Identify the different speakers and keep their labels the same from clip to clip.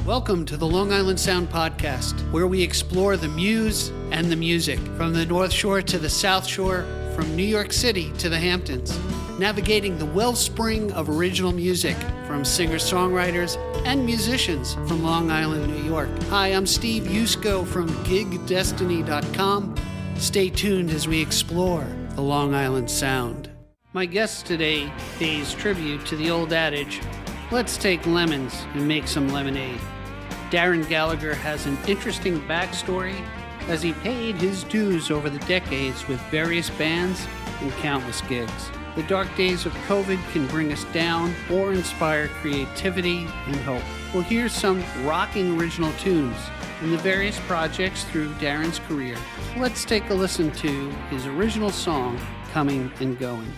Speaker 1: Welcome to the Long Island Sound Podcast, where we explore the muse and the music, from the North Shore to the South Shore, from New York City to the Hamptons, navigating the wellspring of original music from singer-songwriters and musicians from Long Island, New York. Hi, I'm Steve Yusko from GigDestiny.com. Stay tuned as we explore the Long Island Sound. My guest today pays tribute to the old adage, let's take lemons and make some lemonade. Darren Gallagher has an interesting backstory as he paid his dues over the decades with various bands and countless gigs. The dark days of COVID can bring us down or inspire creativity and hope. Well, here's some rocking original tunes in the various projects through Darren's career. Let's take a listen to his original song, Coming and Going.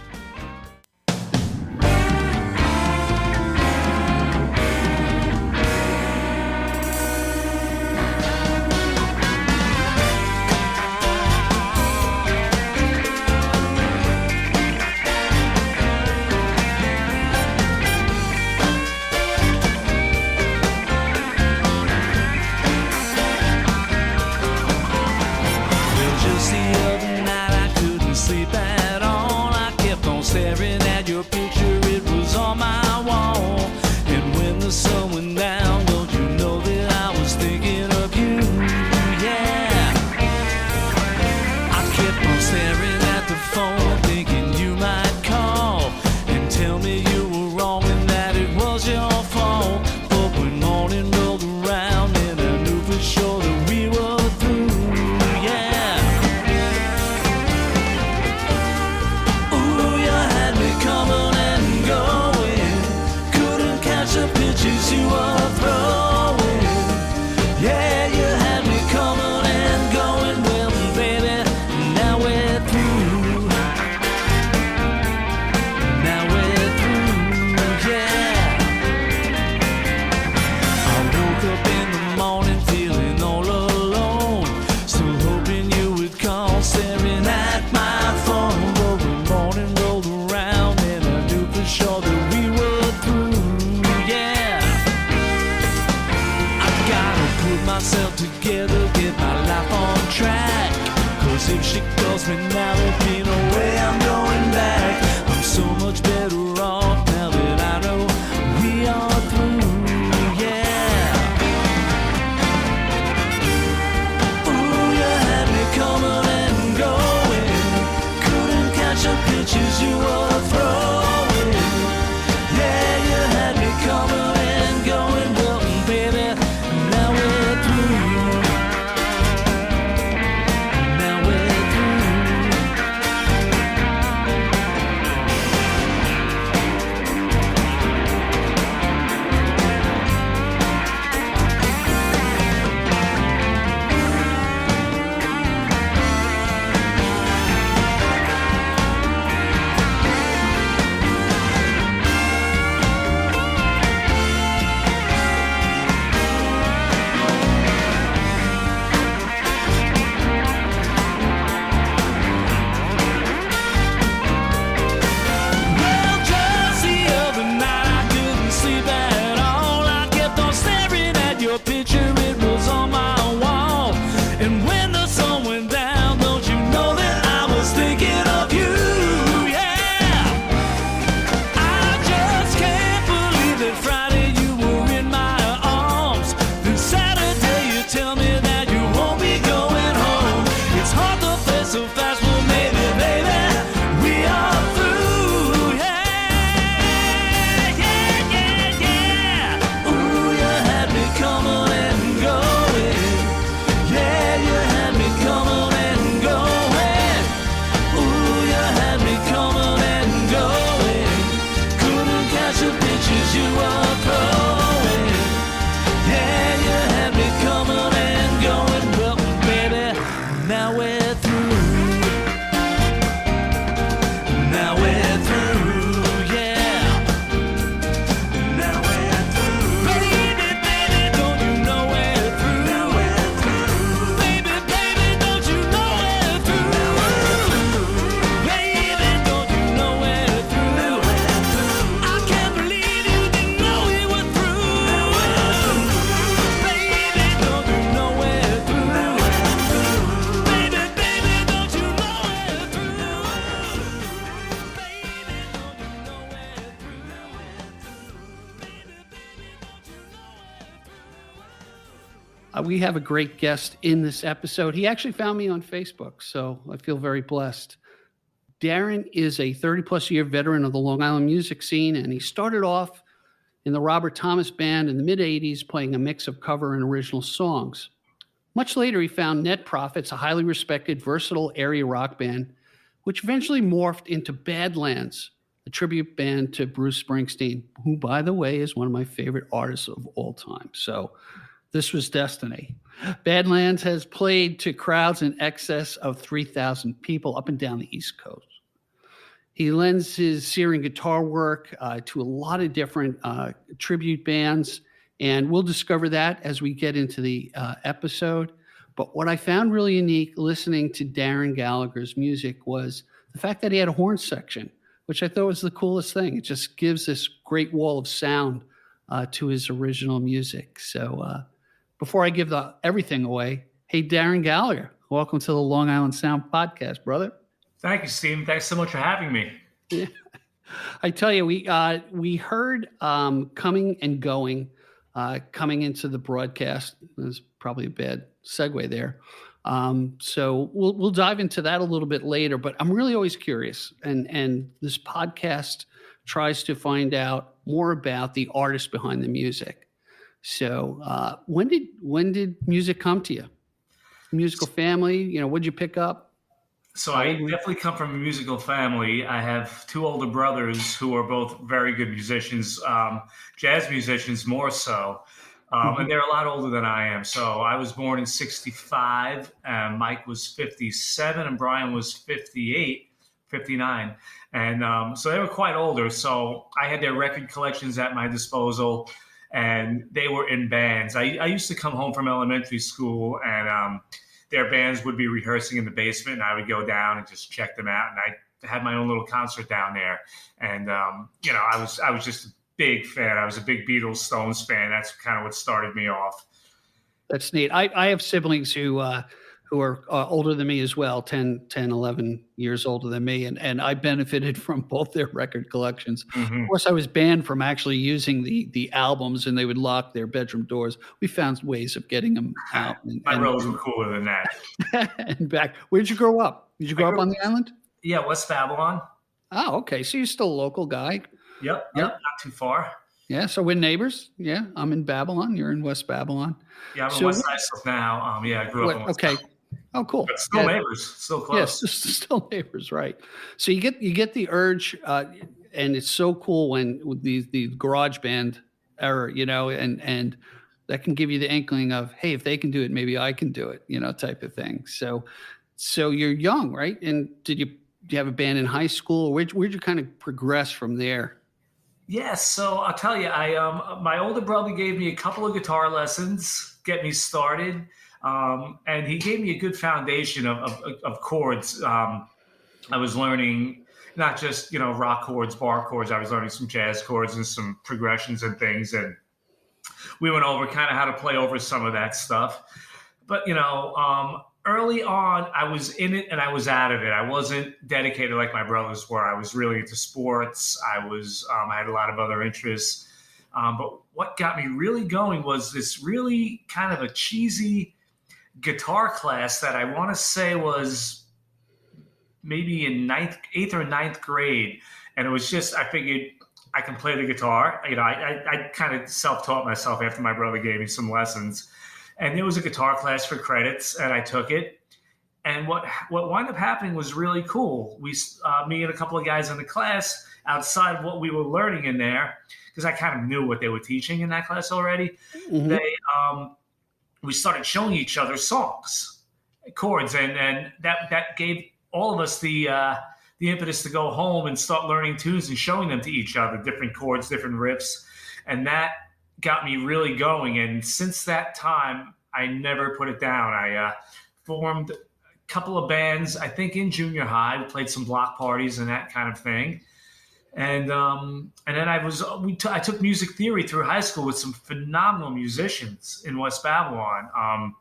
Speaker 1: We have a great guest in this episode. He actually found me on Facebook, so I feel very blessed. Darren is a 30-plus year veteran of the Long Island music scene, and he started off in the Robert Thomas Band in the mid-'80s, playing a mix of cover and original songs. Much later, he found Net Profits, a highly respected, versatile area rock band, which eventually morphed into Badlands, a tribute band to Bruce Springsteen, who, by the way, is one of my favorite artists of all time. So this was destiny. Badlands has played to crowds in excess of 3,000 people up and down the East Coast. He lends his searing guitar work to a lot of different tribute bands, and we'll discover that as we get into the episode. But what I found really unique listening to Darren Gallagher's music was the fact that he had a horn section, which I thought was the coolest thing. It just gives this great wall of sound to his original music. So before I give everything away, hey, Darren Gallagher, welcome to the Long Island Sound Podcast, brother.
Speaker 2: Thank you, Steve. Thanks so much for having me.
Speaker 1: Yeah. I tell you, we heard coming and going, coming into the broadcast. There's probably a bad segue there. So we'll dive into that a little bit later, but I'm really always curious. And this podcast tries to find out more about the artist behind the music. So when did music come to you? Musical family, what'd you pick up?
Speaker 2: So I definitely come from a musical family. I have two older brothers who are both very good musicians, jazz musicians more so. And they're a lot older than I am. So I was born in 65, and Mike was 57, and Brian was 58, 59. And so they were quite older. So I had their record collections at my disposal, and they were in bands. I used to come home from elementary school, and their bands would be rehearsing in the basement, and I would go down and just check them out. And I had my own little concert down there. And, I was just a big fan. I was a big Beatles, Stones fan. That's kind of what started me off.
Speaker 1: That's neat. I have siblings who are older than me as well, 10, 11 years older than me. And I benefited from both their record collections. Mm-hmm. Of course, I was banned from actually using the albums, and they would lock their bedroom doors. We found ways of getting them out.
Speaker 2: My brothers were cooler than that.
Speaker 1: And back. Where did you grow up? Did you grow up on the island?
Speaker 2: Yeah, West Babylon.
Speaker 1: Oh, okay. So you're still a local guy.
Speaker 2: Yep. Not too far.
Speaker 1: Yeah, so we're neighbors. Yeah, I'm in Babylon. You're in West Babylon.
Speaker 2: Yeah, I'm in West Islip now. I grew up in West Babylon.
Speaker 1: Oh, cool.
Speaker 2: But still neighbors, still close.
Speaker 1: Yes, still neighbors, right? So you get the urge, and it's so cool when with the garage band era, and that can give you the inkling of, hey, if they can do it, maybe I can do it, type of thing. So you're young, right? And do you have a band in high school? Where'd you kind of progress from there?
Speaker 2: Yes, so I'll tell you, my older brother gave me a couple of guitar lessons, get me started. And he gave me a good foundation of chords. I was learning not just, rock chords, bar chords. I was learning some jazz chords and some progressions and things. And we went over kind of how to play over some of that stuff. But, early on, I was in it and I was out of it. I wasn't dedicated like my brothers were. I was really into sports. I had a lot of other interests. But what got me really going was this really kind of a cheesy guitar class that I want to say was maybe in 8th or 9th grade. And it was just, I figured I can play the guitar. I kind of self-taught myself after my brother gave me some lessons. And there was a guitar class for credits, and I took it. And what wound up happening was really cool. Me and a couple of guys in the class, outside of what we were learning in there, because I kind of knew what they were teaching in that class already, we started showing each other songs, chords, and that gave all of us the impetus to go home and start learning tunes and showing them to each other, different chords, different riffs. And that got me really going. And since that time, I never put it down. I formed a couple of bands, I think in junior high. We played some block parties and that kind of thing. And then I took music theory through high school with some phenomenal musicians in West Babylon.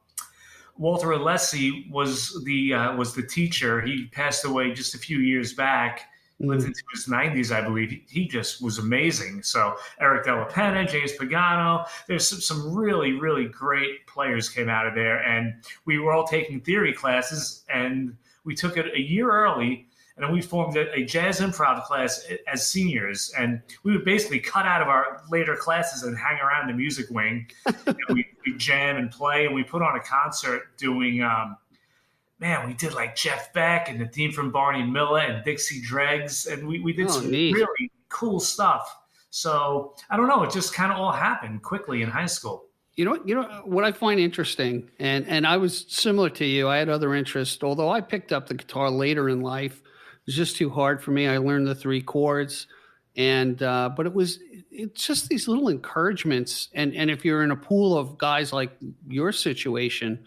Speaker 2: Walter Alessi was the teacher. He passed away just a few years back. lived into his 90s, I believe. He just was amazing. So Eric Della Penna, James Pagano, there's some really, really great players came out of there. And we were all taking theory classes, and we took it a year early, and then we formed a jazz improv class as seniors. And we would basically cut out of our later classes and hang around the music wing. And we jam and play, and we put on a concert doing we did like Jeff Beck and the theme from Barney Miller and Dixie Dregs, and we did some really cool stuff. So I don't know, it just kind of all happened quickly in high school.
Speaker 1: You know what I find interesting, and I was similar to you. I had other interests, although I picked up the guitar later in life. It was just too hard for me. I learned the 3 chords, and but it's just these little encouragements. And if you're in a pool of guys like your situation,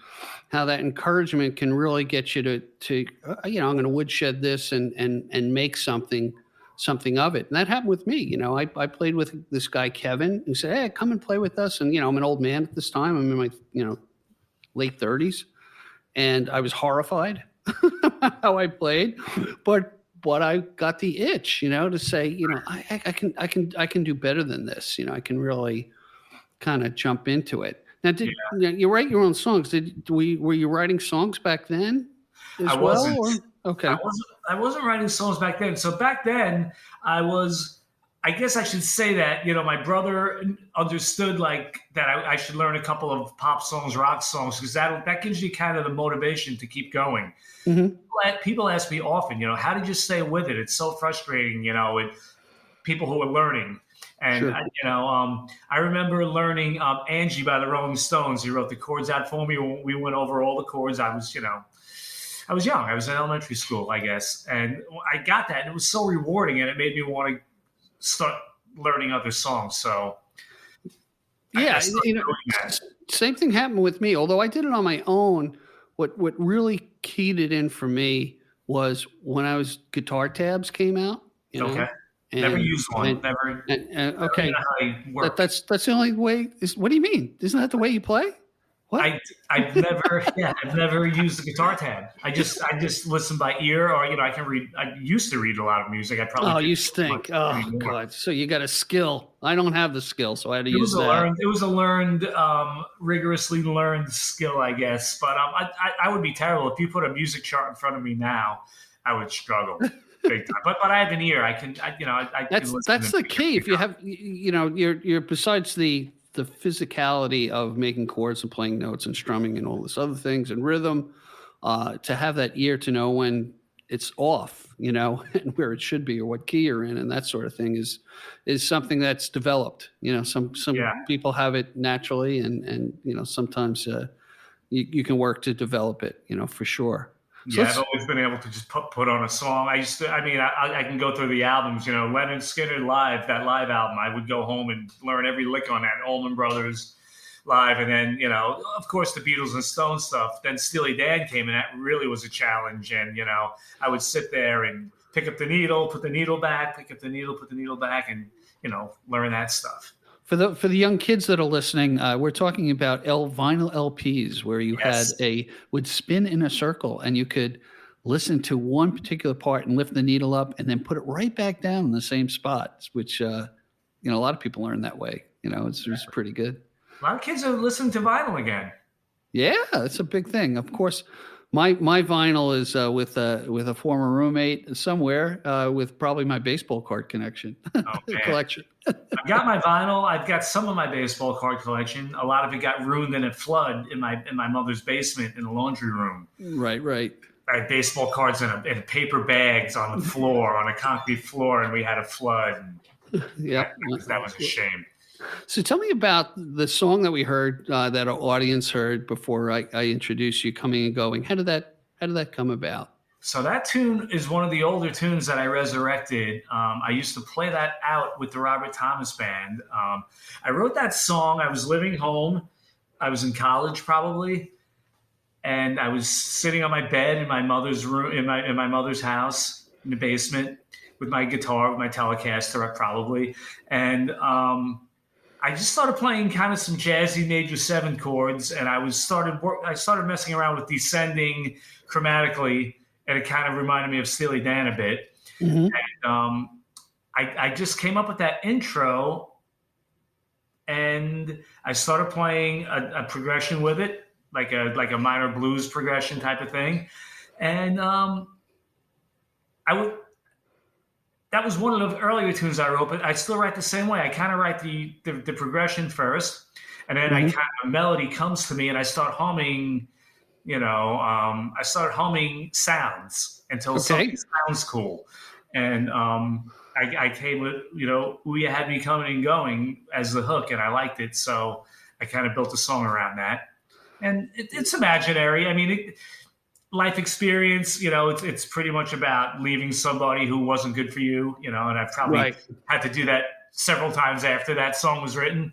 Speaker 1: how that encouragement can really get you to I'm going to woodshed this and make something of it. And that happened with me. I played with this guy, Kevin, who said, "Hey, come and play with us." And, I'm an old man at this time. I'm in my, late 30s, and I was horrified how I played, but I got the itch, to say, I can do better than this. I can really kind of jump into it. Now, you write your own songs? Were you writing songs back then as
Speaker 2: I
Speaker 1: well?
Speaker 2: wasn't.
Speaker 1: Okay.
Speaker 2: I wasn't writing songs back then. So back then I guess I should say that, my brother understood like that I should learn a couple of pop songs, rock songs, because that gives you kind of the motivation to keep going. Mm-hmm. People ask me often, how did you stay with it? It's so frustrating, with people who are learning. And,
Speaker 1: sure.
Speaker 2: I remember learning Angie by the Rolling Stones. He wrote the chords out for me. We went over all the chords. I was young. I was in elementary school, I guess. And I got that. And it was so rewarding. And it made me want to start learning other songs. So,
Speaker 1: yeah, same thing happened with me. Although I did it on my own, what really keyed it in for me was when guitar tabs came out.
Speaker 2: Okay. Never used one. Never.
Speaker 1: Okay. That's the only way. What do you mean? Isn't that the way you play? What?
Speaker 2: I've never used a guitar tab. I just listen by ear, or I can read. I used to read a lot of music.
Speaker 1: You stink. Oh God! So you got a skill. I don't have the skill, so I had to use that.
Speaker 2: It was a learned, rigorously learned skill, I guess. But I would be terrible if you put a music chart in front of me now. I would struggle big time. But I have an ear. I can.
Speaker 1: That's the key. If you have, you're besides the physicality of making chords and playing notes and strumming and all this other things and rhythm, to have that ear to know when it's off, and where it should be or what key you're in and that sort of thing is something that's developed. Some people have it naturally and sometimes you can work to develop it, for sure. So
Speaker 2: I've always been able to just put on a song. I can go through the albums, Leonard Skinner Live, that live album. I would go home and learn every lick on that, Allman Brothers Live. And then, of course, the Beatles and Stones stuff. Then Steely Dan came, and that really was a challenge. And, I would sit there and pick up the needle, put the needle back, pick up the needle, put the needle back, and, learn that stuff.
Speaker 1: For the young kids that are listening, we're talking about vinyl LPs where you would spin in a circle and you could listen to one particular part and lift the needle up and then put it right back down in the same spot, which a lot of people learn that way. It's pretty good.
Speaker 2: A lot of kids are listening to vinyl again. Yeah,
Speaker 1: it's a big thing. Of course, my vinyl is with a former roommate somewhere with probably my baseball card collection. Collection.
Speaker 2: I've got my vinyl. I've got some of my baseball card collection. A lot of it got ruined in a flood in my mother's basement in the laundry room.
Speaker 1: Right.
Speaker 2: I had baseball cards in paper bags on the floor, on a concrete floor, and we had a flood.
Speaker 1: Yeah,
Speaker 2: that was a shame.
Speaker 1: So tell me about the song that we heard, that our audience heard before I introduced you, Coming and Going. How did that come about?
Speaker 2: So that tune is one of the older tunes that I resurrected. I used to play that out with the Robert Thomas Band. I wrote that song. I was living home. I was in college probably, and I was sitting on my bed in my mother's room, in my mother's house in the basement with my guitar, with my Telecaster probably, and I just started playing kind of some jazzy major 7 chords, and I started messing around with descending chromatically, and it kind of reminded me of Steely Dan a bit.
Speaker 1: Mm-hmm.
Speaker 2: I just came up with that intro, and I started playing a progression with it, like a minor blues progression type of thing, and I would. That was one of the earlier tunes I wrote, but I still write the same way. I kind of write the progression first, and then
Speaker 1: Mm-hmm.
Speaker 2: a melody comes to me, and I start humming. I started humming sounds until something
Speaker 1: Okay.
Speaker 2: sounds cool, and I came with "Who You Had Me Coming and Going" as the hook, and I liked it, so I kind of built a song around that. And it's imaginary. I mean, life experience. It's pretty much about leaving somebody who wasn't good for you. And I've probably
Speaker 1: Right.
Speaker 2: had to do that several times after that song was written.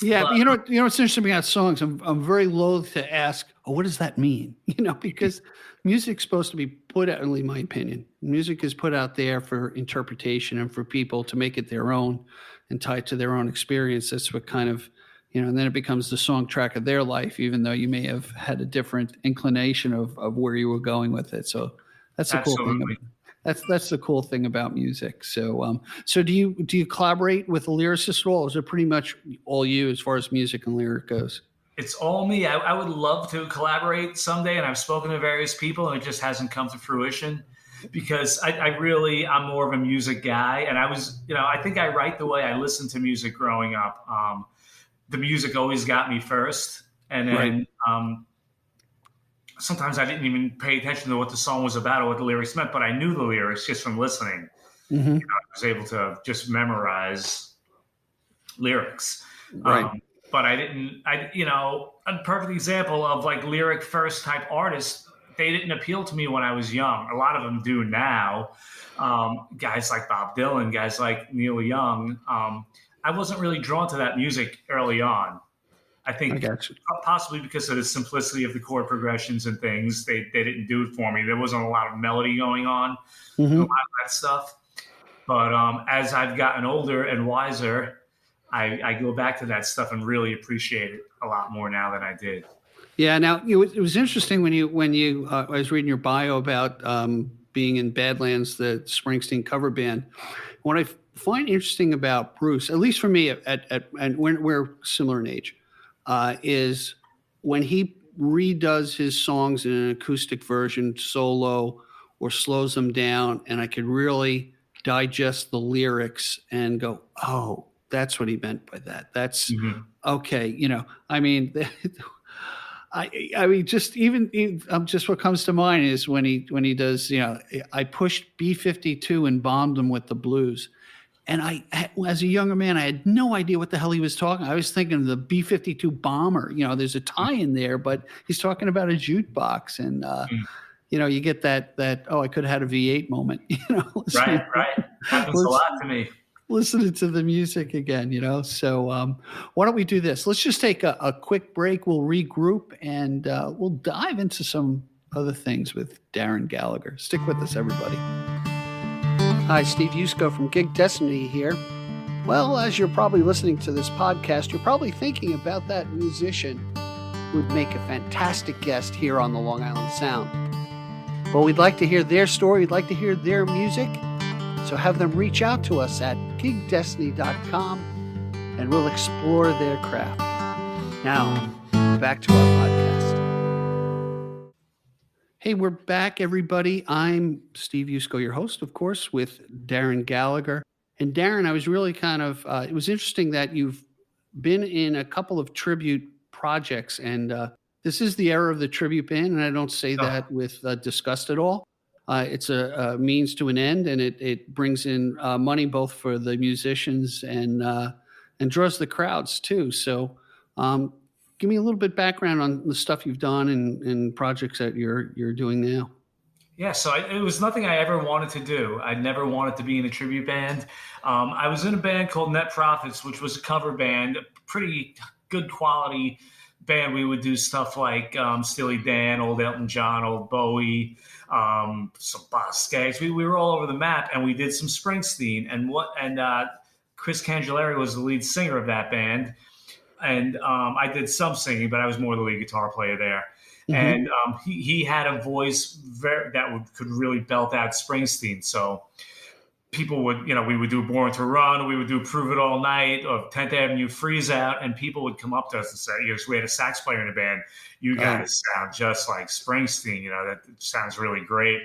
Speaker 1: Yeah,
Speaker 2: But
Speaker 1: what's interesting about songs. I'm very loath to ask, oh, what does that mean? Because music's supposed to be put out. At least my opinion, music is put out there for interpretation and for people to make it their own and tie it to their own experience. That's what kind of, and then it becomes the song track of their life, even though you may have had a different inclination of where you were going with it. So that's the cool thing.
Speaker 2: absolutely.
Speaker 1: That's the cool thing about music. So do you collaborate with a lyricist at all? Or is it pretty much all you as far as music and lyric goes?
Speaker 2: It's all me. I would love to collaborate someday, and I've spoken to various people, and it just hasn't come to fruition because I'm more of a music guy, and I think I write the way I listened to music growing up. The music always got me first, and then
Speaker 1: Right.
Speaker 2: Sometimes I didn't even pay attention to what the song was about or what the lyrics meant, but I knew the lyrics just from listening.
Speaker 1: Hmm.
Speaker 2: I was able to just memorize lyrics.
Speaker 1: Right.
Speaker 2: But a perfect example of like lyric first type artists, they didn't appeal to me when I was young. A lot of them do now. Guys like Bob Dylan, guys like Neil Young. I wasn't really drawn to that music early on. I
Speaker 1: I
Speaker 2: think
Speaker 1: got you.
Speaker 2: possibly because of the simplicity of the chord progressions and things, they didn't do it for me. There wasn't a lot of melody going on, a lot
Speaker 1: Hmm.
Speaker 2: of that stuff. But as I've gotten older and wiser, I go back to that stuff and really appreciate it a lot more now than I did.
Speaker 1: Yeah. Now it was interesting when you I was reading your bio about being in Badlands, the Springsteen cover band. What I find interesting about Bruce, at least for me, and we're similar in age, is when he redoes his songs in an acoustic version, solo, or slows them down, and I could really digest the lyrics and go, "Oh, that's what he meant by that. That's
Speaker 2: Mhm.
Speaker 1: okay." I mean, I mean, just what comes to mind is when he does, I pushed B-52 and bombed them with the blues. And as a younger man, I had no idea what the hell he was talking. I was thinking of the B-52 bomber. There's a tie in there, but he's talking about a jukebox, and you get that. Oh, I could have had a V8 moment.
Speaker 2: Right,
Speaker 1: Listening,
Speaker 2: right. Happens a
Speaker 1: lis-
Speaker 2: lot to me.
Speaker 1: listening to the music again. So why don't we do this? Let's just take a quick break. We'll regroup and we'll dive into some other things with Darren Gallagher. Stick with us, everybody. Hi, Steve Yusko from Gig Destiny here. Well, as you're probably listening to this podcast, you're probably thinking about that musician who would make a fantastic guest here on the Long Island Sound. Well, we'd like to hear their story. We'd like to hear their music. So have them reach out to us at gigdestiny.com and we'll explore their craft. Now, back to our podcast. Hey, we're back, everybody. I'm Steve Yusko, your host, of course, with Darren Gallagher. And Darren, I was really it was interesting that you've been in a couple of tribute projects. And this is the era of the tribute band. And I don't say that with disgust at all. It's a means to an end, and it brings in money both for the musicians and draws the crowds too. So give me a little bit background on the stuff you've done and projects that you're doing now.
Speaker 2: Yeah, so it was nothing I ever wanted to do. I never wanted to be in a tribute band. I was in a band called Net Profits, which was a cover band, a pretty good quality band. We would do stuff like Steely Dan, old Elton John, old Bowie, some Boss Skaggs. We were all over the map, and we did some Springsteen. And Chris Cangelleri was the lead singer of that band. And I did some singing, but I was more the lead guitar player there. And he had a voice could really belt out Springsteen. So people would, we would do Born to Run, we would do Prove It All Night, or 10th Avenue Freeze Out, and people would come up to us and say, we had a sax player in the band, you guys sound just like Springsteen, that sounds really great.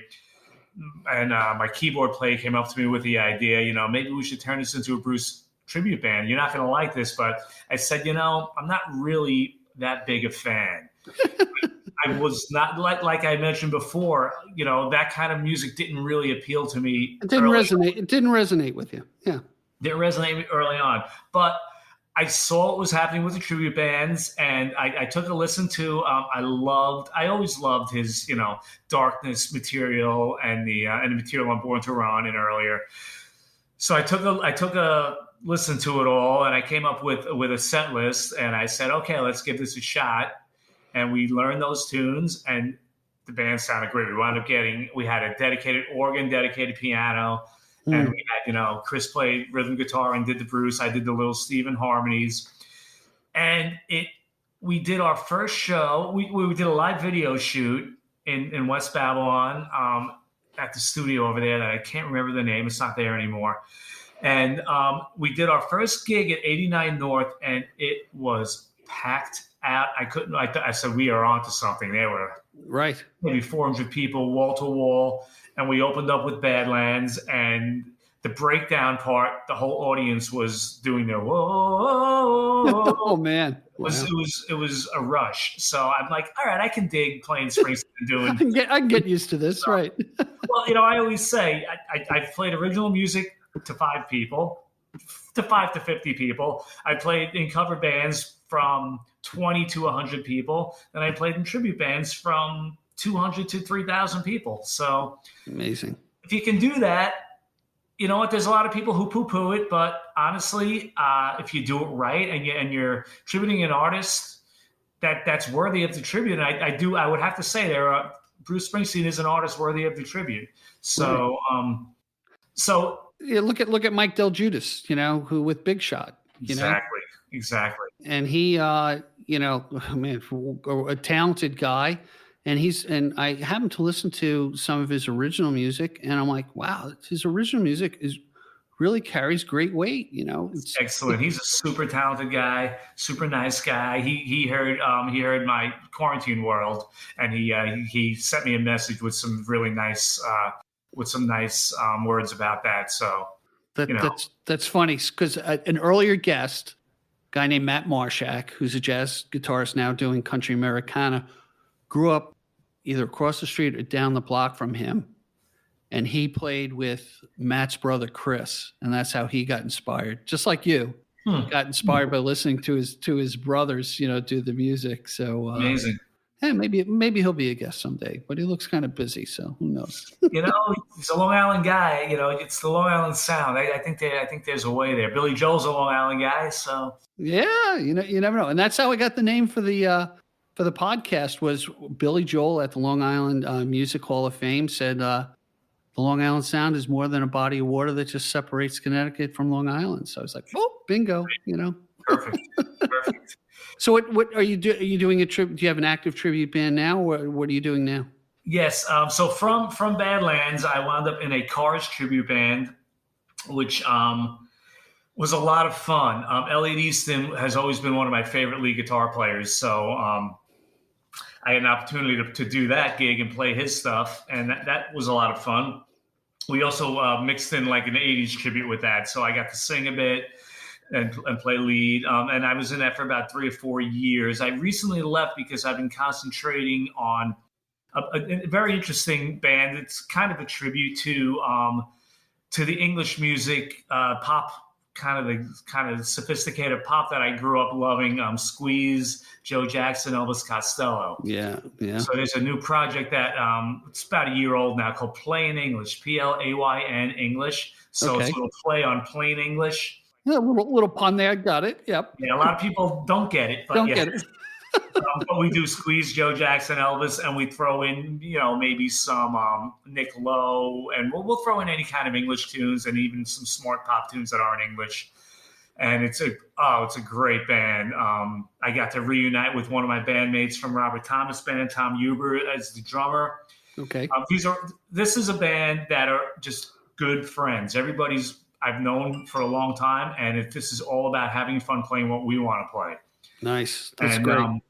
Speaker 2: And my keyboard player came up to me with the idea, maybe we should turn this into a Bruce tribute band. You're not going to like this, but I said, I'm not really that big a fan. I was not like I mentioned before, that kind of music didn't really appeal to me.
Speaker 1: It didn't resonate. It didn't resonate with you. Yeah.
Speaker 2: Didn't resonate with me early on, but I saw what was happening with the tribute bands, and I took a listen to, I always loved his, Darkness material and the material on Born to Run and earlier. So I took a listen to it all, and I came up with a set list, and I said, okay, let's give this a shot. And we learned those tunes, and the band sounded great. We had a dedicated organ, dedicated piano, and we had, Chris played rhythm guitar and did the Bruce. I did the Little Steven harmonies. And we did our first show. We did a live video shoot in West Babylon at the studio over there that I can't remember the name. It's not there anymore. And we did our first gig at 89 North, and it was packed out. I said, we are onto something. There were maybe 400 people, wall to wall. And we opened up with Badlands, and the breakdown part, the whole audience was doing their whoa.
Speaker 1: Oh man.
Speaker 2: It was a rush. So I'm like, all right, I can dig playing Springsteen and doing.
Speaker 1: I can get used to this, right?
Speaker 2: Well, I always say I've played original music to 5 people, to 5 to 50 people. I played in cover bands from 20 to 100 people. Then I played in tribute bands from 200 to 3,000 people. So
Speaker 1: amazing.
Speaker 2: If you can do that, you know what? There's a lot of people who poo-poo it, but honestly, if you do it right and you're tributing an artist that's worthy of the tribute, and I would have to say Bruce Springsteen is an artist worthy of the tribute. So,
Speaker 1: yeah, look at Mike Del Giudice, who with Big Shot,
Speaker 2: Exactly.
Speaker 1: And he, a talented guy, and I happened to listen to some of his original music, and I'm like, wow, his original music really carries great weight. It's
Speaker 2: excellent. He's a super talented guy, super nice guy. He heard my Quarantine World, and he sent me a message with some really nice words about that. So
Speaker 1: that's funny because an earlier guest, a guy named Matt Marshak, who's a jazz guitarist now doing country Americana, grew up either across the street or down the block from him. And he played with Matt's brother, Chris. And that's how he got inspired. Just like you got inspired by listening to his brothers, do the music. So
Speaker 2: amazing.
Speaker 1: Yeah, maybe he'll be a guest someday, but he looks kind of busy. So who knows?
Speaker 2: He's a Long Island guy, it's the Long Island sound. I think there's a way there. Billy Joel's a Long Island guy. So
Speaker 1: yeah, you never know. And that's how I got the name for the podcast was Billy Joel at the Long Island Music Hall of Fame said, the Long Island sound is more than a body of water that just separates Connecticut from Long Island. So I was like, oh, bingo,
Speaker 2: Perfect.
Speaker 1: So what are you doing? Are you doing a trip? Do you have an active tribute band now? Or what are you doing now?
Speaker 2: Yes. So from Badlands, I wound up in a Cars tribute band, which was a lot of fun. Elliot Easton has always been one of my favorite lead guitar players. So I had an opportunity to do that gig and play his stuff. And that was a lot of fun. We also mixed in like an 80s tribute with that. So I got to sing a bit and play lead. And I was in that for about 3 or 4 years. I recently left because I've been concentrating on a very interesting band. It's kind of a tribute to the English music, pop, kind of sophisticated pop that I grew up loving. Squeeze, Joe Jackson, Elvis Costello.
Speaker 1: Yeah.
Speaker 2: So there's a new project that it's about a year old now called Playin English, Playn English. So it's a little play on plain English.
Speaker 1: Yeah, a little pun there. Got it. Yep.
Speaker 2: Yeah, a lot of people don't get it. But
Speaker 1: get it.
Speaker 2: But we do Squeeze, Joe Jackson, Elvis, and we throw in, maybe some Nick Lowe, and we'll throw in any kind of English tunes and even some smart pop tunes that aren't English. and it's a great band. I got to reunite with one of my bandmates from Robert Thomas band, Tom Huber, as the drummer.
Speaker 1: Okay.
Speaker 2: This is a band that are just good friends. I've known for a long time, and this is all about having fun playing what we want to play.
Speaker 1: Nice. That's great.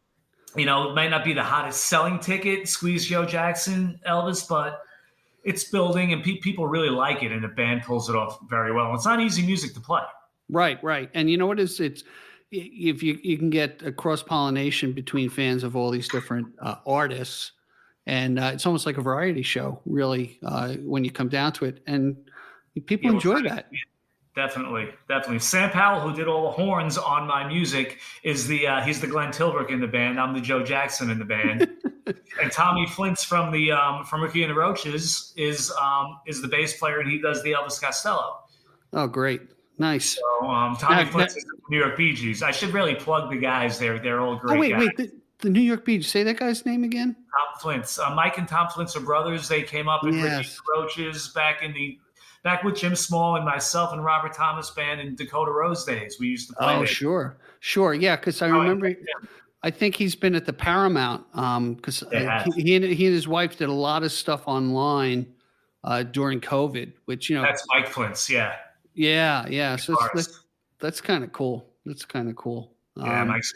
Speaker 2: It might not be the hottest selling ticket, Squeeze Joe Jackson, Elvis, but it's building, and people really like it, and the band pulls it off very well. It's not easy music to play.
Speaker 1: Right. And you know what it's if you can get a cross-pollination between fans of all these different artists, and it's almost like a variety show, really, when you come down to it, and people enjoy that.
Speaker 2: Definitely. Sam Powell, who did all the horns on my music, he's the Glenn Tilbrook in the band. I'm the Joe Jackson in the band. And Tommy Flint's from Ricky and the Roaches is the bass player, and he does the Elvis Costello.
Speaker 1: Oh, great. Nice.
Speaker 2: So Tommy Flint's is the New York Bee Gees. I should really plug the guys. They're all great guys.
Speaker 1: Wait. The New York Bee Gees. Say that guy's name again?
Speaker 2: Tom Flint's. Mike and Tom Flint's are brothers. They came up in Ricky and the Roaches back with Jim Small and myself and Robert Thomas band in Dakota Rose days. We used to play.
Speaker 1: Oh, sure. Yeah, because I remember. I think he's been at the Paramount because he and his wife did a lot of stuff online during COVID, which
Speaker 2: that's Mike Flint's. Yeah.
Speaker 1: So that's kind of cool.
Speaker 2: Yeah, Mike's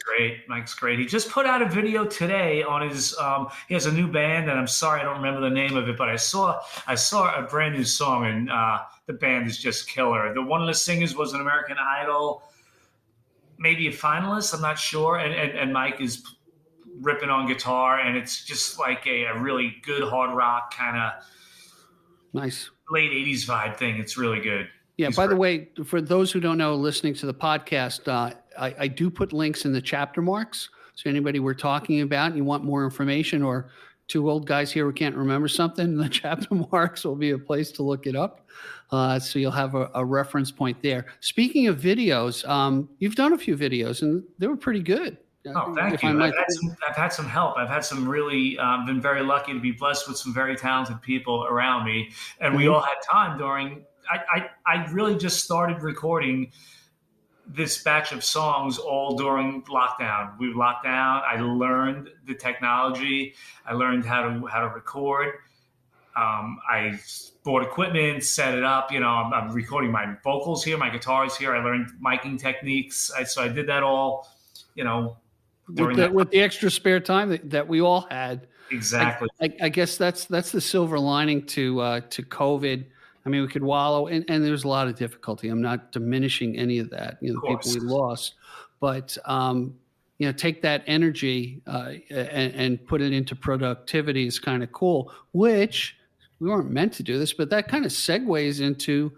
Speaker 2: great. He just put out a video today on his. He has a new band, and I'm sorry I don't remember the name of it, but I saw a brand new song, and the band is just killer. One of the singers was an American Idol, maybe a finalist. I'm not sure. And Mike is ripping on guitar, and it's just like a really good hard rock kind of
Speaker 1: nice
Speaker 2: late '80s vibe thing. It's really good.
Speaker 1: Yeah. By the way, for those who don't know, listening to the podcast, I do put links in the chapter marks. So anybody we're talking about, and you want more information, or two old guys here who can't remember something, the chapter marks will be a place to look it up. So you'll have a reference point there. Speaking of videos, you've done a few videos, and they were pretty good.
Speaker 2: Oh, thank you. I've had some help. I've had some really been very lucky to be blessed with some very talented people around me, and we all had time during. I really just started recording this batch of songs all during lockdown. We locked down. I learned the technology. I learned how to record. I bought equipment, set it up. I'm recording my vocals here, my guitars here. I learned miking techniques. So I did that all,
Speaker 1: with the extra spare time that we all had.
Speaker 2: Exactly.
Speaker 1: I guess that's the silver lining to COVID. I mean, we could wallow, and there's a lot of difficulty. I'm not diminishing any of that, the people we lost. But, take that energy and put it into productivity is kind of cool, which we weren't meant to do this, but that kind of segues into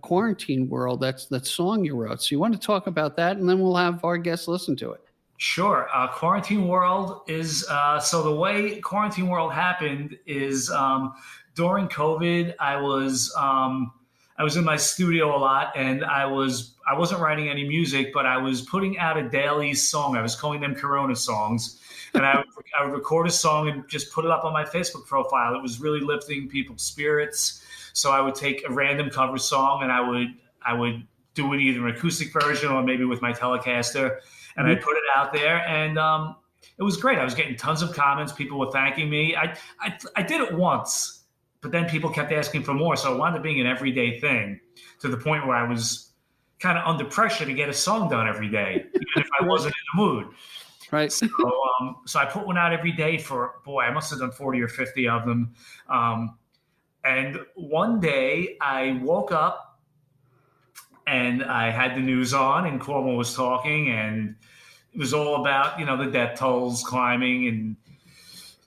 Speaker 1: quarantine world. That's that song you wrote. So you want to talk about that, and then we'll have our guests listen to it. Sure.
Speaker 2: Quarantine World is so the way Quarantine World happened is during COVID, I was in my studio a lot, and I wasn't writing any music, but I was putting out a daily song. I was calling them Corona songs, and I would record a song and just put it up on my Facebook profile. It was really lifting people's spirits. So I would take a random cover song, and I would do it either an acoustic version or maybe with my Telecaster, and I'd put it out there, and it was great. I was getting tons of comments. People were thanking me. I did it once. But then people kept asking for more, so it wound up being an everyday thing to the point where I was kind of under pressure to get a song done every day, even if I wasn't in the mood.
Speaker 1: Right.
Speaker 2: So I put one out every day for, I must have done 40 or 50 of them. And one day I woke up and I had the news on, and Cuomo was talking, and it was all about, the death tolls climbing and,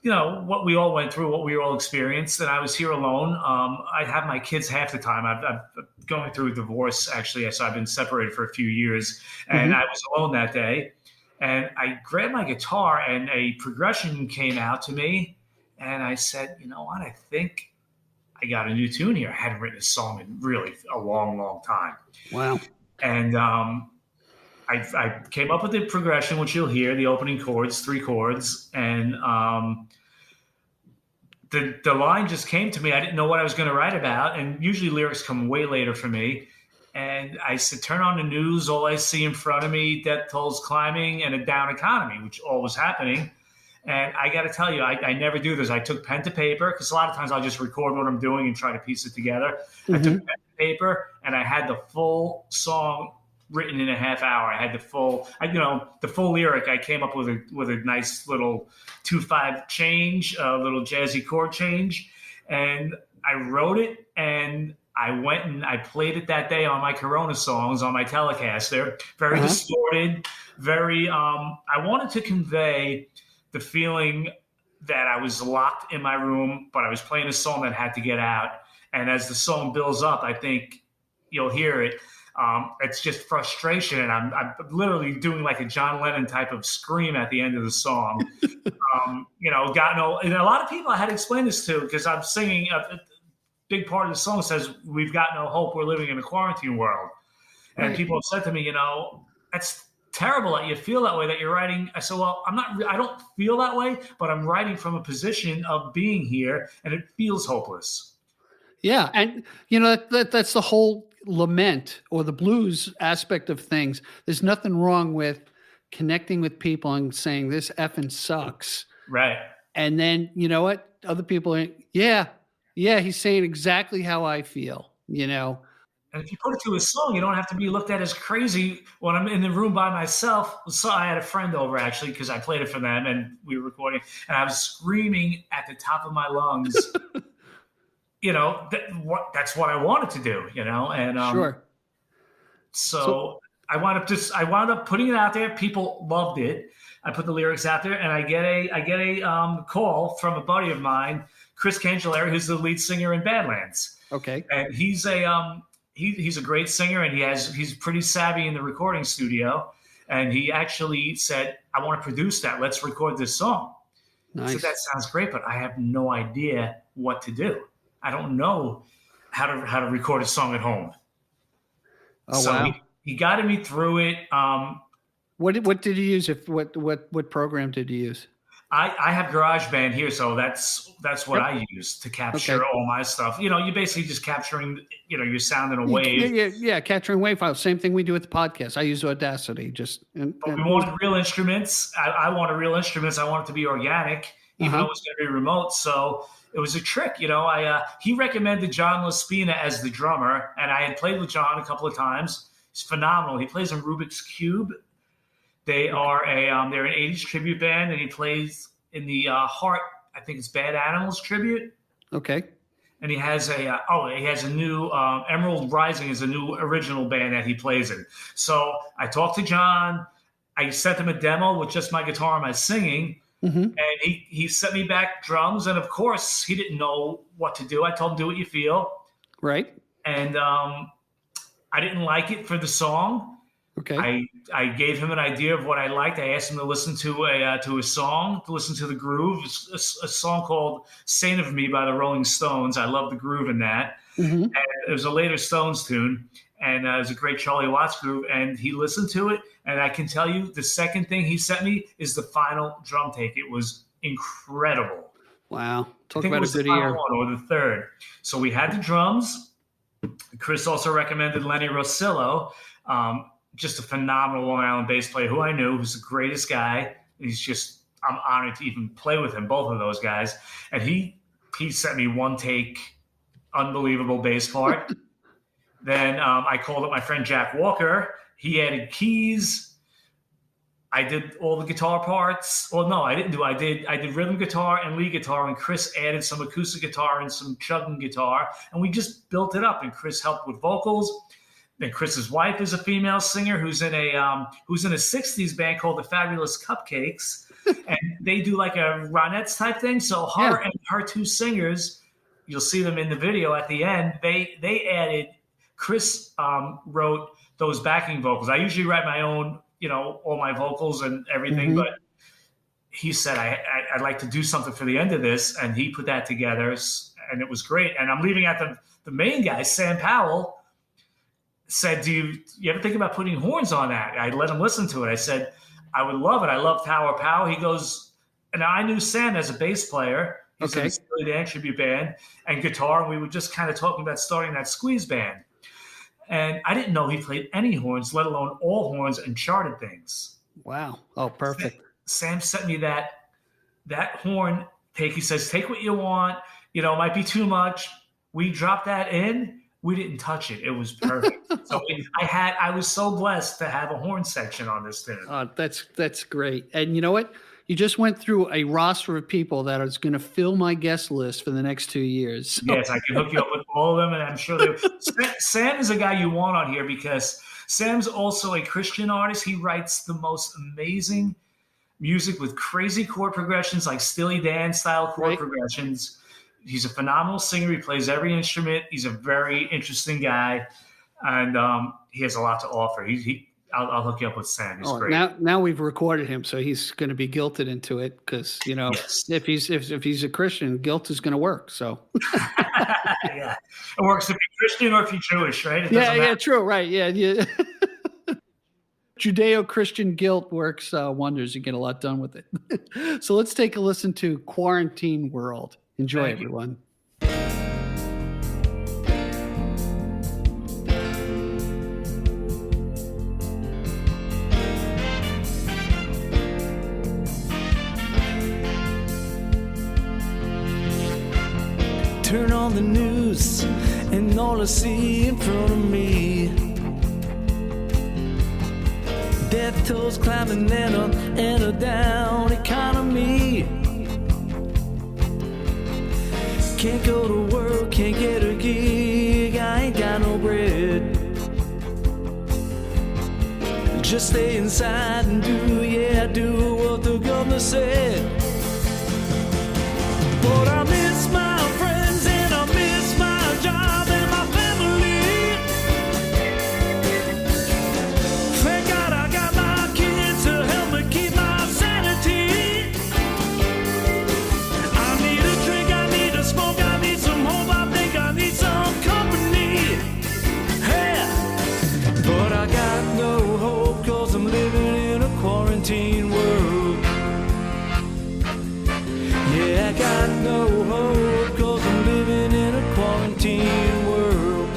Speaker 2: what we all went through, what we all experienced. And I was here alone. I have my kids half the time. I'm going through a divorce, actually. So I've been separated for a few years. And I was alone that day. And I grabbed my guitar, and a progression came out to me. And I said, you know what? I think I got a new tune here. I hadn't written a song in really a long, long time.
Speaker 1: Wow.
Speaker 2: And I came up with the progression, which you'll hear, the opening chords, 3 chords, and the line just came to me. I didn't know what I was going to write about, and usually lyrics come way later for me. And I said, turn on the news. All I see in front of me, death tolls climbing and a down economy, which all was happening. And I got to tell you, I never do this. I took pen to paper because a lot of times I'll just record what I'm doing and try to piece it together. I took pen to paper and I had the full song written in a half hour. I had the full lyric. I came up with a nice little 2/5 change, a little jazzy chord change, and I wrote it. And I went and I played it that day on my Corona songs on my Telecaster. Very distorted, very. I wanted to convey the feeling that I was locked in my room, but I was playing a song that had to get out. And as the song builds up, I think you'll hear it. It's just frustration, and I'm literally doing like a John Lennon type of scream at the end of the song. And a lot of people I had to explain this to because I'm singing. A big part of the song says, "We've got no hope. We're living in a quarantine world," and people have said to me, that's terrible that you feel that way, that you're writing. I said, well, I don't feel that way, but I'm writing from a position of being here, and it feels hopeless.
Speaker 1: Yeah, and that's the whole lament or the blues aspect of things. There's nothing wrong with connecting with people and saying this effing sucks.
Speaker 2: Right.
Speaker 1: And then, you know what? Other people are, yeah, he's saying exactly how I feel,
Speaker 2: And if you put it to a song, you don't have to be looked at as crazy. When I'm in the room by myself, so I had a friend over actually because I played it for them and we were recording, and I was screaming at the top of my lungs. That's what I wanted to do, and
Speaker 1: sure.
Speaker 2: So I wound up putting it out there. People loved it. I put the lyrics out there, and I get a call from a buddy of mine, Chris Cangelleri, who's the lead singer in Badlands.
Speaker 1: Okay,
Speaker 2: and he's a great singer, and he's pretty savvy in the recording studio. And he actually said, "I want to produce that. Let's record this song."
Speaker 1: Nice.
Speaker 2: So that sounds great, but I have no idea what to do. I don't know how to record a song at home.
Speaker 1: Oh, so wow.
Speaker 2: He guided me through it.
Speaker 1: What did you use? What program did you use?
Speaker 2: I have GarageBand here, so that's what I use to capture all my stuff. You're basically just capturing, your sound in a wave.
Speaker 1: Yeah, capturing wave files. Same thing we do with the podcast. I use Audacity.
Speaker 2: But we wanted real instruments. I wanted real instruments. I want it to be organic, even though it's going to be remote. So it was a trick. He recommended John Laspina as the drummer, and I had played with John a couple of times. He's phenomenal. He plays in Rubik's Cube. They are they're an 80s tribute band, and he plays in the Heart, I think it's Bad Animals tribute.
Speaker 1: Okay.
Speaker 2: And he has a new Emerald Rising is a new original band that he plays in. So I talked to John. I sent him a demo with just my guitar and my singing, and he sent me back drums. And of course, he didn't know what to do. I told him, "Do what you feel."
Speaker 1: Right.
Speaker 2: And I didn't like it for the song.
Speaker 1: Okay.
Speaker 2: I gave him an idea of what I liked. I asked him to listen to a song, to listen to the groove. A song called "Saint of Me" by the Rolling Stones. I love the groove in that. And it was a later Stones tune, and it was a great Charlie Watts groove. And he listened to it, and I can tell you, the second thing he sent me is the final drum take. It was incredible.
Speaker 1: Wow! Talk about a good ear.
Speaker 2: Or the third. So we had the drums. Chris also recommended Lenny Rosillo. Just a phenomenal Long Island bass player who I knew, who's the greatest guy. I'm honored to even play with him, both of those guys. And he sent me one take, unbelievable bass part. Then I called up my friend Jack Walker. He added keys. I did all the guitar parts. Well, no, I didn't do. I did rhythm guitar and lead guitar, and Chris added some acoustic guitar and some chugging guitar, and we just built it up. And Chris helped with vocals. Then Chris's wife is a female singer who's in a 60s band called the Fabulous Cupcakes, and they do like a Ronettes type thing. So her and her two singers, you'll see them in the video at the end. They added. Chris wrote those backing vocals. I usually write my own, all my vocals and everything, but he said I'd like to do something for the end of this, and he put that together, and it was great. And I'm leaving out the main guy, Sam Powell. Said, do you ever think about putting horns on that? I let him listen to it. I said, I would love it. I love Tower Power. He goes, and I knew Sam as a bass player. He's in the Steely Dan tribute band and guitar. And we were just kind of talking about starting that squeeze band. And I didn't know he played any horns, let alone all horns and charted things.
Speaker 1: Wow. Oh, perfect.
Speaker 2: Sam sent me that horn pick. He says, take what you want. It might be too much. We dropped that in. We didn't touch it. It was perfect. So I was so blessed to have a horn section on this tune.
Speaker 1: That's great. And you know what? You just went through a roster of people that is going to fill my guest list for the next 2 years. So.
Speaker 2: Yes, I can hook you up with all of them, and I'm sure Sam is a guy you want on here because Sam's also a Christian artist. He writes the most amazing music with crazy chord progressions, like Steely Dan style chord progressions. He's a phenomenal singer. He plays every instrument. He's a very interesting guy, and he has a lot to offer. I'll hook you up with Sam. He's great.
Speaker 1: Now we've recorded him, so he's going to be guilted into it because yes. if he's a Christian, guilt is going to work. So
Speaker 2: yeah, it works if you're Christian or if you're Jewish, right?
Speaker 1: Yeah, true, right? Yeah. Judeo-Christian guilt works wonders. You get a lot done with it. So let's take a listen to Quarantine World. Enjoy, everyone.
Speaker 3: Turn on the news and all I see in front of me, death tolls climbing and a down economy. Can't go to work, can't get a gig, I ain't got no bread. Just stay inside and do what the governor said. But I miss my friends and I miss my job and my family. Thank God I got my kids to help me keep my sanity. I need a drink, I need to smoke, I need some hope, I think I need some company. Hey, but I got no hope 'cause I'm living in a quarantine world. Yeah, I got no hope 'cause I'm living in a quarantine world.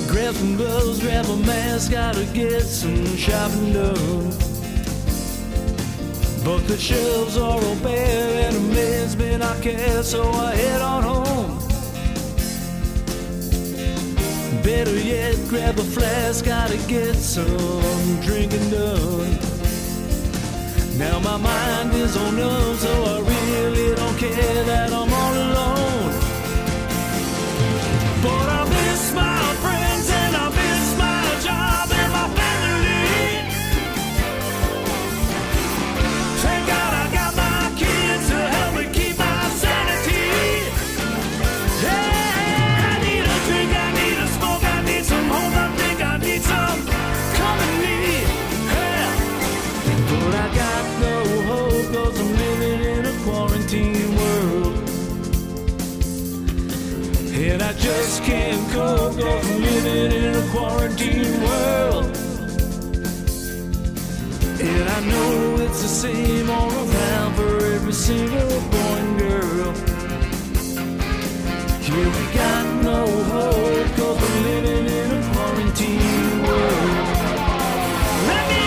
Speaker 3: Grab some gloves, grab a mask, gotta get some shopping done. But the shelves are all bare and the mail's been outcast, so I head on home. Better yet, grab a flask, gotta get some drinking done. Now my mind is on numb, so I really don't care that I'm all alone. But I miss my friends and I miss my job and my family. Thank God I got my kids to help me keep my sanity. Yeah, I need a drink, I need a smoke, I need some hope, I think I need some company. Yeah, but I got no hope 'cause I'm living in a quarantine world. And I just can't cope 'cause I'm living in a quarantine world. And I know it's the same all around for every single boy and girl. Yeah, we got no hope 'cause we're living in a quarantine world. Let me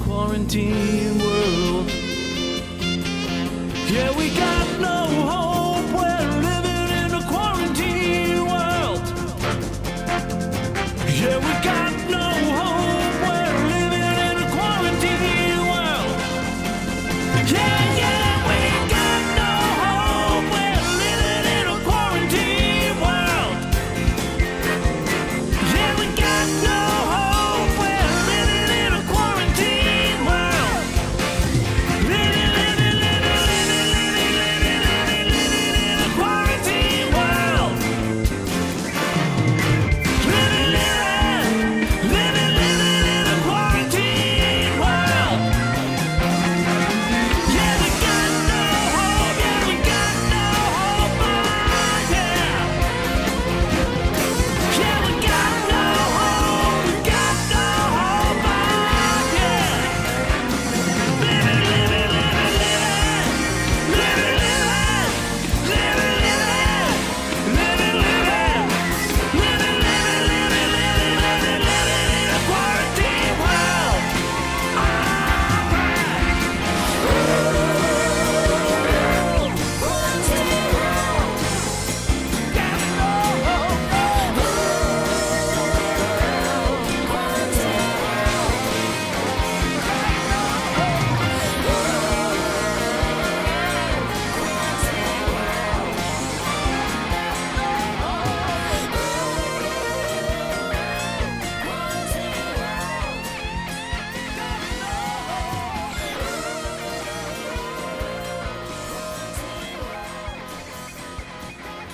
Speaker 3: quarantine world. Yeah, we got no hope. We're living in a quarantine world. Yeah, we got no hope. We're living in a quarantine world. Yeah, we got no hope. We're living in a quarantine world. Yeah, we got no hope. We're living in a quarantine.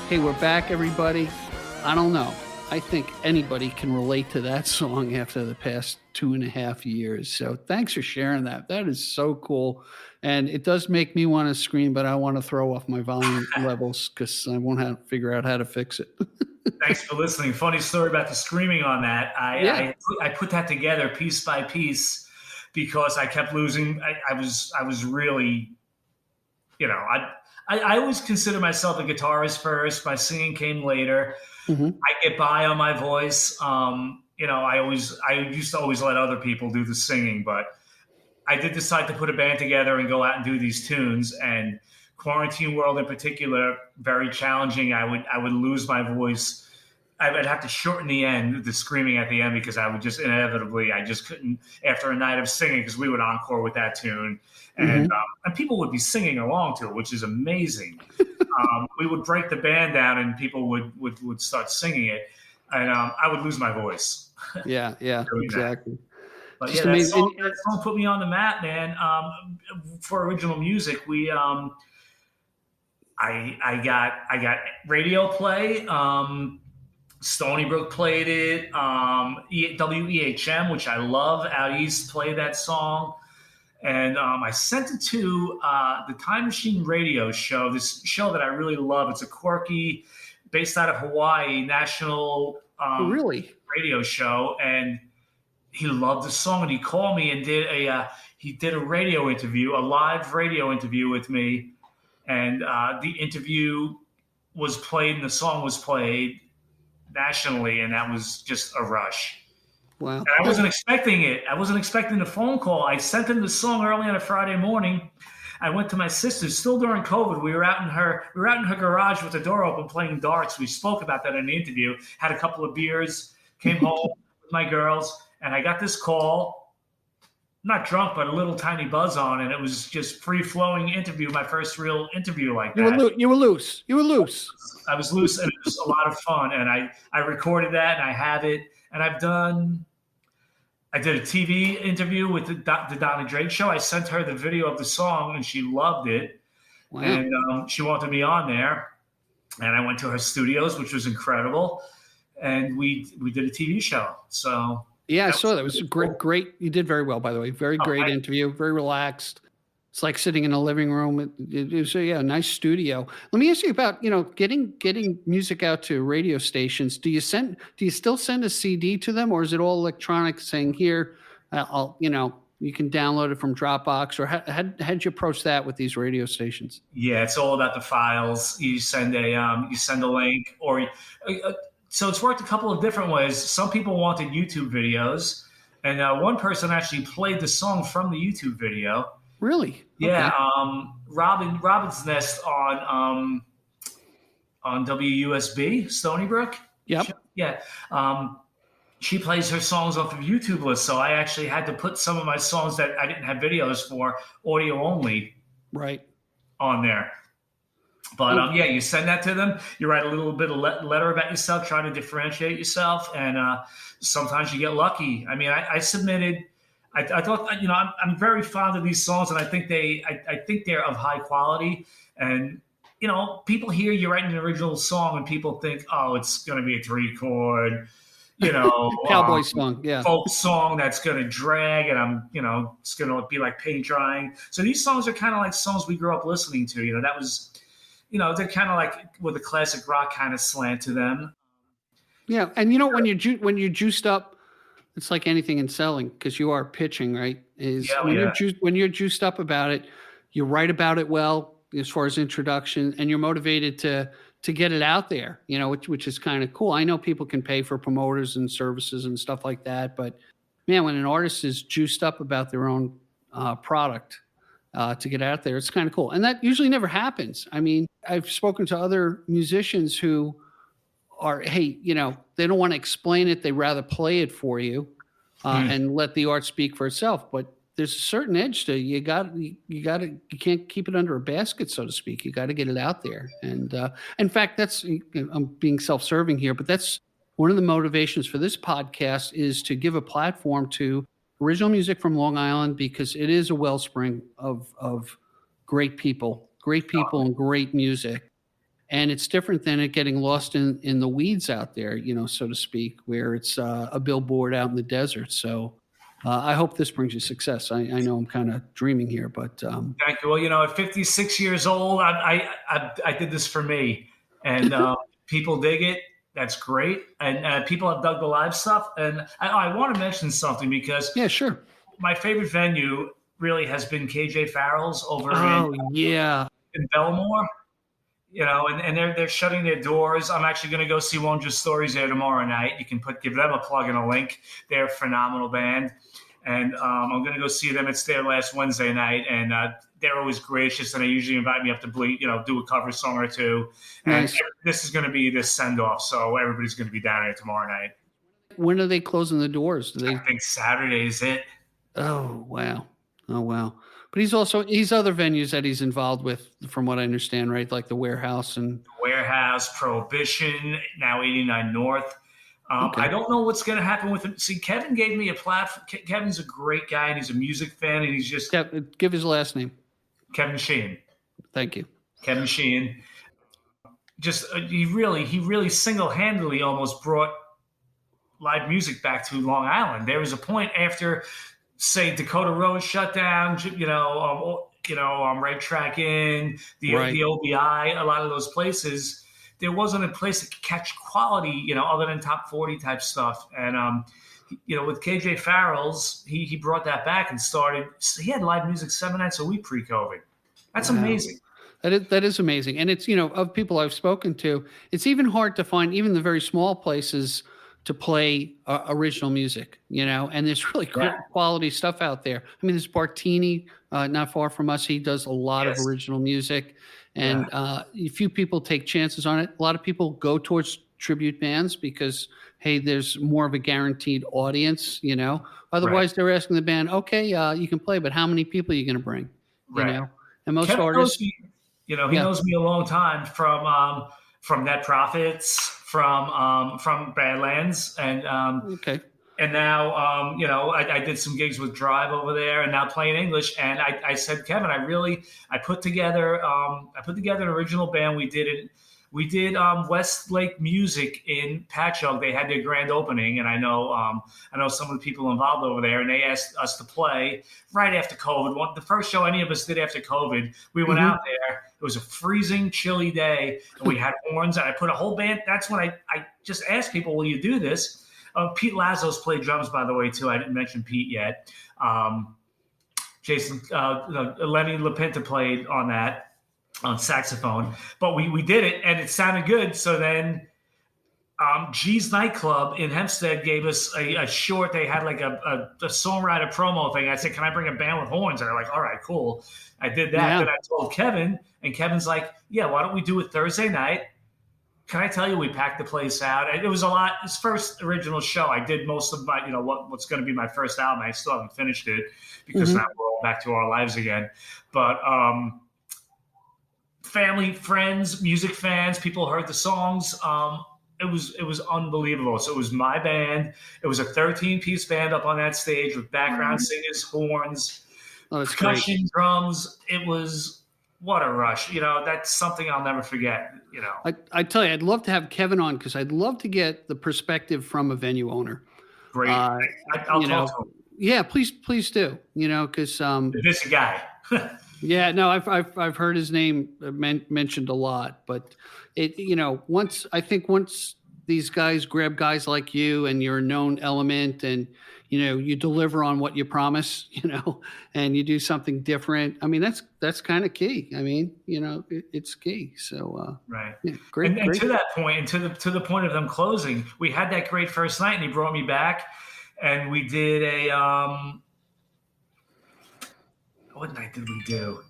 Speaker 1: Hey, we're back, everybody. I don't know. I think anybody can relate to that song after the past 2.5 years. So thanks for sharing that. That is so cool. And it does make me want to scream, but I want to throw off my volume levels because I won't have to figure out how to fix it.
Speaker 2: Thanks for listening. Funny story about the screaming on that. I put that together piece by piece because I kept losing. I was really, I always consider myself a guitarist first. My singing came later.
Speaker 1: Mm-hmm.
Speaker 2: I get by on my voice. I used to always let other people do the singing, but I did decide to put a band together and go out and do these tunes. And Quarantine World in particular, very challenging. I would lose my voice. I would have to shorten the screaming at the end, because I would just inevitably, I just couldn't, after a night of singing, because we would encore with that tune. And and people would be singing along to it, which is amazing. We would break the band down and people would start singing it, and I would lose my voice.
Speaker 1: Yeah, exactly.
Speaker 2: That. But
Speaker 1: just
Speaker 2: yeah,
Speaker 1: amazing.
Speaker 2: That song put me on the map, man. For original music, I got radio play. Stony Brook played it. WEHM, which I love, out east, played that song. And I sent it to the Time Machine radio show, this show that I really love. It's a quirky, based out of Hawaii, national radio show. And he loved the song, and he called me and did a radio interview, a live radio interview with me. And the interview was played and the song was played nationally, and that was just a rush.
Speaker 1: Wow.
Speaker 2: And I wasn't expecting it. I wasn't expecting the phone call. I sent him the song early on a Friday morning. I went to my sister's, still during COVID. We were out in her garage with the door open playing darts. We spoke about that in the interview, had a couple of beers, came home with my girls, and I got this call. Not drunk, but a little tiny buzz on, and it was just free-flowing interview, my first real interview like that.
Speaker 1: You were loose.
Speaker 2: I was loose, and it was a lot of fun, and I recorded that, and I have it, and I did a TV interview with the Donna Drake show. I sent her the video of the song, and she loved it. Wow. And she wanted me on there, and I went to her studios, which was incredible, and we did a TV show, so...
Speaker 1: Yeah, I saw that. It was great. You did very well, by the way. Very great interview. Very relaxed. It's like sitting in a living room. It was a nice studio. Let me ask you about getting music out to radio stations. Do you still send a CD to them, or is it all electronic? Saying here, you can download it from Dropbox, or how'd you approach that with these radio stations?
Speaker 2: Yeah, it's all about the files. You send a link, or. So it's worked a couple of different ways. Some people wanted YouTube videos, and one person actually played the song from the YouTube video.
Speaker 1: Really?
Speaker 2: Yeah. Okay. Robin's Nest on WUSB, Stony Brook.
Speaker 1: Yep.
Speaker 2: Yeah. She plays her songs off of YouTube list, so I actually had to put some of my songs that I didn't have videos for, audio only,
Speaker 1: right,
Speaker 2: on there. But you send that to them. You write a little bit of letter about yourself, try to differentiate yourself, and sometimes you get lucky. I mean, I submitted. I thought, I'm very fond of these songs, and I think they're of high quality. And people hear you writing an original song, and people think, oh, it's going to be a 3-chord,
Speaker 1: cowboy song, yeah,
Speaker 2: folk song that's going to drag, and it's going to be like paint drying. So these songs are kind of like songs we grew up listening to. That was. They're kind of like with a classic rock kind of slant to them.
Speaker 1: Yeah, and when you're juiced up, it's like anything in selling, because you are pitching, right? When you're juiced up about it, you write about it well as far as introduction, and you're motivated to get it out there. Which is kind of cool. I know people can pay for promoters and services and stuff like that, but man, when an artist is juiced up about their own product. To get out there, it's kind of cool, and that usually never happens. I mean, I've spoken to other musicians who are, hey, they don't want to explain it; they rather play it for you and let the art speak for itself. But there's a certain edge to you can't keep it under a basket, so to speak. You got to get it out there, and in fact, I'm being self-serving here, but that's one of the motivations for this podcast is to give a platform to original music from Long Island, because it is a wellspring of great people and great music. And it's different than it getting lost in the weeds out there, so to speak, where it's a billboard out in the desert. So I hope this brings you success. I know I'm kind of dreaming here, but
Speaker 2: Thank you. Well, at 56 years old, I did this for me, and people dig it. That's great, and people have dug the live stuff. And I want to mention something because
Speaker 1: yeah, sure.
Speaker 2: My favorite venue really has been KJ Farrell's over in Belmore. And they're shutting their doors. I'm actually going to go see Wondrous Stories there tomorrow night. You can give them a plug and a link. They're a phenomenal band. And I'm going to go see them. It's their last Wednesday night, and they're always gracious, and they usually invite me up to do a cover song or two.
Speaker 1: Nice.
Speaker 2: And this is going to be the send-off, so everybody's going to be down here tomorrow night.
Speaker 1: When are they closing the doors?
Speaker 2: I think Saturday is it.
Speaker 1: Oh, wow. But he's other venues that he's involved with, from what I understand, right? Like the Warehouse and
Speaker 2: Prohibition, now 89 North.
Speaker 1: Okay.
Speaker 2: I don't know what's going to happen with him. See, Kevin gave me a platform. Kevin's a great guy, and he's a music fan, and he's just
Speaker 1: give his last name.
Speaker 2: Kevin Sheehan.
Speaker 1: Thank you,
Speaker 2: Kevin Sheehan. Just he really single-handedly almost brought live music back to Long Island. There was a point after, say, Dakota Road shut down. Right Track In, the OBI, a lot of those places. There wasn't a place that could catch quality, other than top 40 type stuff. And, with KJ Farrell's, he brought that back and started. He had live music 7 nights a week pre-COVID. That's amazing.
Speaker 1: That is amazing. And it's, of people I've spoken to, it's even hard to find even the very small places to play original music, and there's really great quality stuff out there. I mean, there's Bartini, not far from us. He does a lot of original music. And few people take chances on it. A lot of people go towards tribute bands because, hey, there's more of a guaranteed audience, Otherwise, they're asking the band, okay, you can play, but how many people are you going to bring? And most
Speaker 2: Kevin
Speaker 1: artists...
Speaker 2: he knows me a long time from Net Profits, from Badlands. And And now, I did some gigs with Drive over there, and now Playin English. And I said, Kevin, I put together an original band. We did Westlake Music in Patchogue. They had their grand opening, and I know some of the people involved over there, and they asked us to play right after COVID. The first show any of us did after COVID. We went out there. It was a freezing, chilly day, and we had horns. And I put a whole band. That's when I just asked people, "Will you do this?" Pete Lazos played drums, by the way, too. I didn't mention Pete yet. Lenny LaPinta played on that, on saxophone. But we did it, and it sounded good. So then G's Nightclub in Hempstead gave us a short. They had like a songwriter promo thing. I said, can I bring a band with horns? And they're like, all right, cool. I did that.
Speaker 1: Yeah.
Speaker 2: Then I told Kevin, and Kevin's like, yeah, why don't we do it Thursday night? Can I tell you, we packed the place out. It was a lot. His first original show. I did most of my, what's going to be my first album. I still haven't finished it because now we're all back to our lives again. But family, friends, music fans, people heard the songs. It was unbelievable. So it was my band. It was a 13-piece band up on that stage with background singers, horns, percussion, drums. It was. What a rush. That's something I'll never forget,
Speaker 1: I tell you, I'd love to have Kevin on because I'd love to get the perspective from a venue owner.
Speaker 2: Great. I'll talk to him.
Speaker 1: Yeah, please do, because...
Speaker 2: this guy.
Speaker 1: Yeah, no, I've heard his name mentioned a lot, but once these guys grab guys like you and you're a known element and, you deliver on what you promise, and you do something different. I mean, that's kind of key. I mean, it's key. So,
Speaker 2: right.
Speaker 1: Yeah, great.
Speaker 2: And to that point, and to the point of them closing, we had that great first night and he brought me back and we did what night did we do?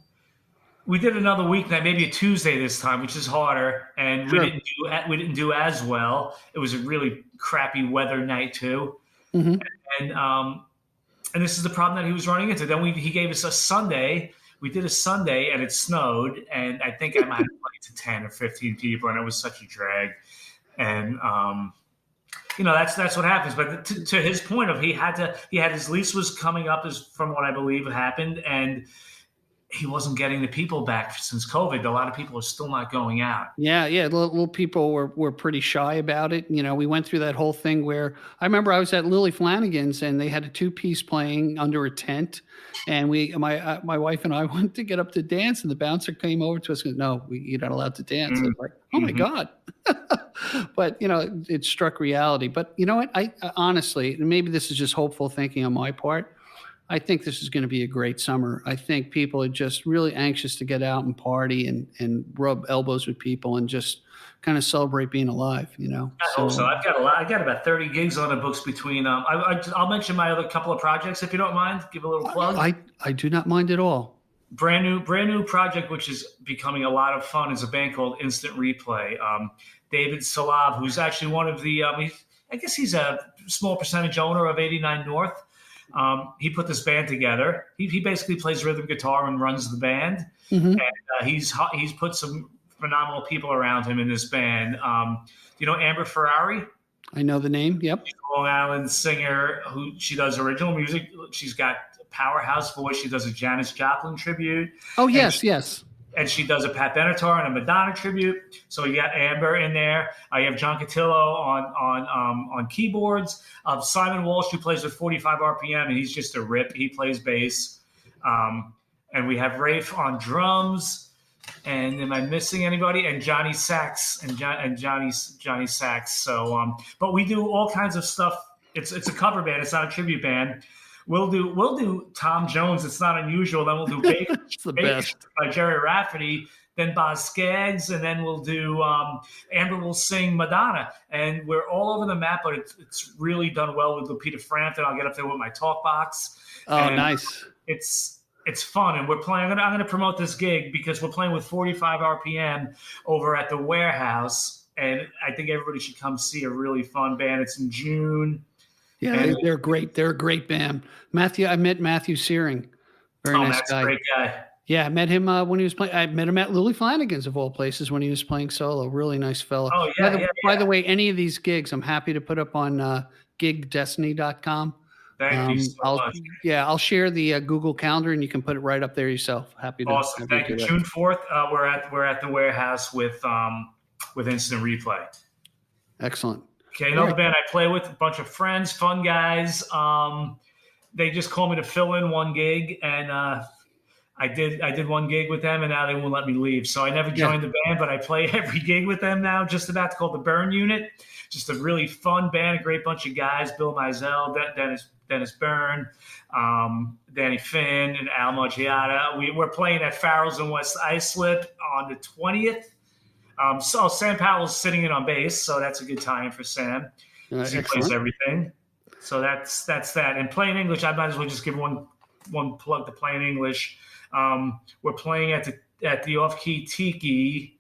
Speaker 2: We did another weeknight, maybe a Tuesday this time, which is harder. And we didn't do as well. It was a really crappy weather night too. Mm-hmm. And this is the problem that he was running into. Then he gave us a Sunday. We did a Sunday and it snowed. And I think I might have played to 10 or 15 people. And it was such a drag. And, that's what happens. But to his point of he had his lease was coming up from what I believe happened. And he wasn't getting the people back since COVID. A lot of people are still not going out.
Speaker 1: Yeah, yeah. Little people were pretty shy about it. You know, we went through that whole thing where I remember I was at Lily Flanagan's and they had a 2-piece playing under a tent, and my wife and I went to get up to dance, and the bouncer came over to us and said, "No, you're not allowed to dance." I was like, "Oh my God!" But you know, it struck reality. But you know what? I honestly, and maybe this is just hopeful thinking on my part, I think this is going to be a great summer. I think people are just really anxious to get out and party and rub elbows with people and just kind of celebrate being alive, you know?
Speaker 2: I hope so. I've got a lot. I got about 30 gigs on the books between, I'll mention my other couple of projects if you don't mind. Give a little plug.
Speaker 1: I do not mind at all.
Speaker 2: Brand new project, which is becoming a lot of fun, is a band called Instant Replay. David Salab, who's actually one of the, I guess he's a small percentage owner of 89 North. He put this band together. He basically plays rhythm guitar and runs the band. And he's put some phenomenal people around him in this band. You know Amber Ferrari?
Speaker 1: I know the name. Yep.
Speaker 2: She's a Long Island singer who she does original music. She's got a powerhouse voice. She does a Janis Joplin tribute.
Speaker 1: Oh, yes, yes.
Speaker 2: And she does a Pat Benatar and a Madonna tribute. So you got Amber in there. You have John Cotillo on keyboards. Simon Walsh, who plays with 45 RPM, and he's just a rip. He plays bass. And we have Rafe on drums. And am I missing anybody? And Johnny Sax and Johnny Sax. So, but we do all kinds of stuff. It's a cover band. It's not a tribute band. We'll do Tom Jones. It's not unusual. Then we'll do Baker,
Speaker 1: best.
Speaker 2: By Jerry Rafferty. Then Boz Scaggs, and then we'll do Amber will sing Madonna, and we're all over the map. But it's really done well with Lupita Frampton. I'll get up there with my talk box.
Speaker 1: Oh, and nice!
Speaker 2: It's fun, and we're playing. I'm going to promote this gig because we're playing with 45 RPM over at the Warehouse, and I think everybody should come see a really fun band. It's in June.
Speaker 1: Yeah, they're great. They're a great band. I met Matthew Searing. Very nice
Speaker 2: Matt's
Speaker 1: guy.
Speaker 2: a great guy.
Speaker 1: Yeah, I met him when he was playing. I met him at Lily Flanagan's of all places when he was playing solo. Really nice fellow.
Speaker 2: Oh, yeah,
Speaker 1: By the way, any of these gigs, I'm happy to put up on gigdestiny.com.
Speaker 2: Thank you so much.
Speaker 1: Yeah, I'll share the Google Calendar, and you can put it right up there yourself. Happy to.
Speaker 2: Awesome. Thank you. June 4th, we're at the Warehouse with Instant Replay.
Speaker 1: Excellent.
Speaker 2: Okay, another band I play with, a bunch of friends, fun guys. They just called me to fill in one gig, and I did one gig with them, and now they won't let me leave. So I never joined the band, but I play every gig with them now. Just about to call the Byrne Unit. Just a really fun band, a great bunch of guys. Bill Mizell, Dennis Byrne, Danny Finn, and Al Maggiata. We're playing at Farrell's in West Islip on the 20th. So Sam Powell's sitting in on bass, so that's a good time for Sam. He plays everything. So that's that. And Playin English, I might as well just give one plug to Playin English. We're playing at the Off Key Tiki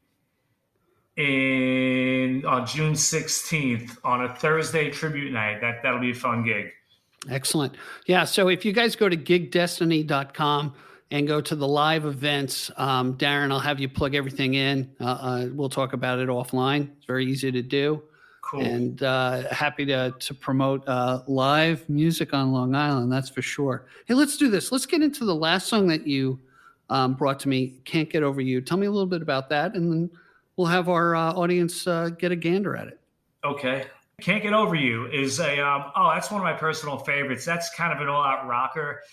Speaker 2: on June 16th on a Thursday tribute night. That'll be a fun gig.
Speaker 1: Excellent. Yeah. So if you guys go to gigdestiny.com and go to the live events, Darren, I'll have you plug everything in. We'll talk about it offline. It's very easy to do.
Speaker 2: Cool.
Speaker 1: And happy to promote live music on Long Island. That's for sure. Hey, let's do this. Let's get into the last song that you brought to me, Can't Get Over You. Tell me a little bit about that, and then we'll have our audience get a gander at it.
Speaker 2: Okay. Can't Get Over You is that's one of my personal favorites. That's kind of an all-out rocker.